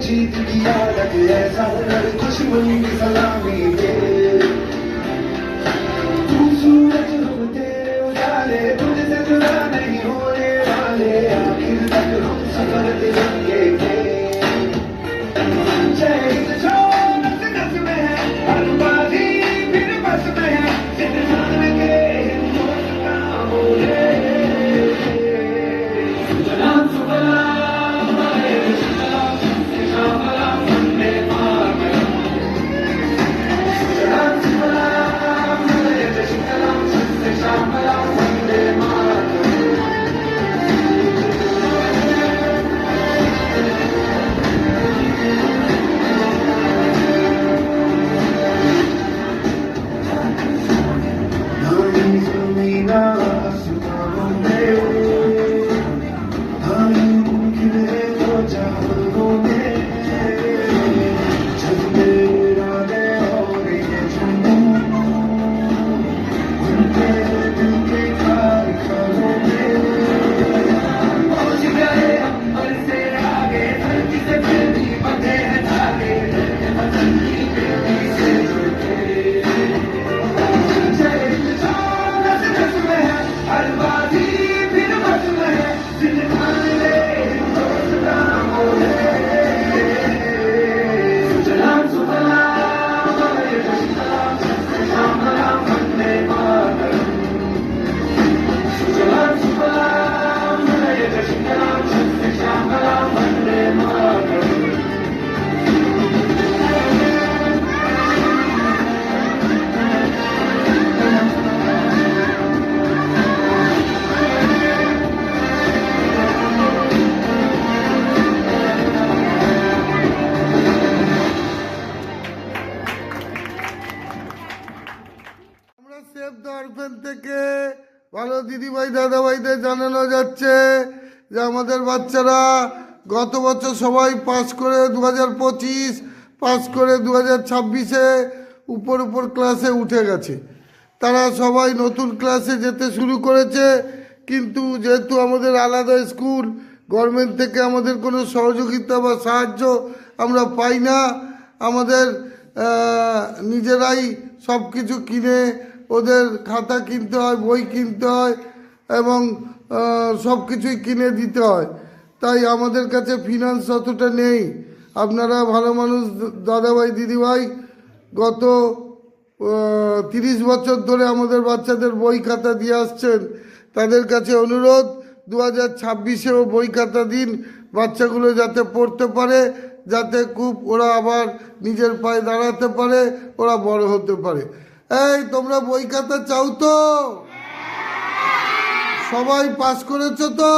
जीत किया लग ऐसा कर दुश्मन की सलामी दे तू सूरज हम तेरे उजाले तुझसे जुदा नहीं होने वाले आखिर तक हम सफर तिरंगे के जय हिंद जो नस नस में है हर बाजी फिर बस में है जिंदगान के हिंदुस्तान बोले सलाम सलाम सलाम सलाम वंदे मातरम सलाम सलाम सलाम Vande Mataram save the orphan থেকে ভালো দিদিভাই দাদাভাইদের জানানো যাচ্ছে যে আমাদের বাচ্চারা গত বছর সবাই পাস করে 2025 পাস করে 2026-এ উপর ক্লাসে উঠে গেছে। তারা সবাই নতুন ক্লাসে যেতে শুরু করেছে, কিন্তু যেহেতু আমাদের আলাদা স্কুল, গভর্নমেন্ট থেকে আমাদের কোনো সহযোগিতা বা সাহায্য আমরা পাই না। আমাদের নিজেরাই সব কিছু কিনে ওদের খাতা কিনতে হয়, বই কিনতে হয় এবং সব কিছুই কিনে দিতে হয়। তাই আমাদের কাছে ফিনান্স অতটা নেই। আপনারা ভালো মানুষ দাদাভাই দিদিভাই, গত 30 বছর ধরে আমাদের বাচ্চাদের বই খাতা দিয়ে আসছেন। তাদের কাছে অনুরোধ 2026-এও বই খাতা দিন, বাচ্চাগুলো যাতে পড়তে পারে, যাতে খুব ওরা আবার নিজের পায়ে দাঁড়াতে পারে, ওরা বড় হতে পারে। এই তোমরা বই খাতা চাও তো? সবাই পাস করেছো তো?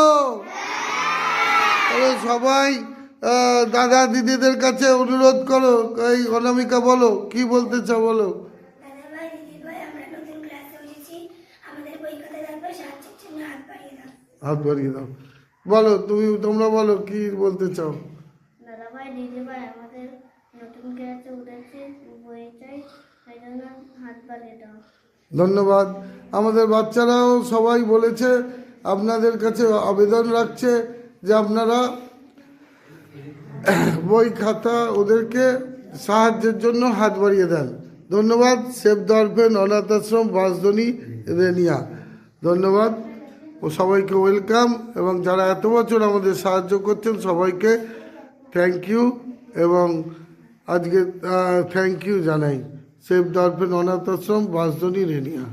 তাহলে সবাই দাদা দিদিদের কাছে অনুরোধ করো। এই অনামিকা বলো, কি বলতে চাও বলো। হাত বাড়িয়ে দাও, বলো তোমরা বলো কি বলতে চাও। দাদাভাই দিদিভাই আমাদের নতুন ক্লাসে উঠেছে, বই চাই, সেই জন্য হাত বাড়িয়ে দাও। ধন্যবাদ। আমাদের বাচ্চারাও সবাই বলেছে, আপনাদের কাছে আবেদন রাখছে যে আপনারা বই খাতা ওদেরকে সাহায্যের জন্য হাত বাড়িয়ে দেন। ধন্যবাদ। সেভ দ্য অরফেন অনাথ আশ্রম বাঁশদ্রোণী রেনিয়া, ধন্যবাদ। ও সবাইকে ওয়েলকাম, এবং যারা এত বছর আমাদের সাহায্য করছেন সবাইকে থ্যাংক ইউ, এবং আজকে থ্যাংক ইউ জানাই। সেভ দ্য অরফেন অনাথ আশ্রম বাঁশদ্রোণী রেনিয়া।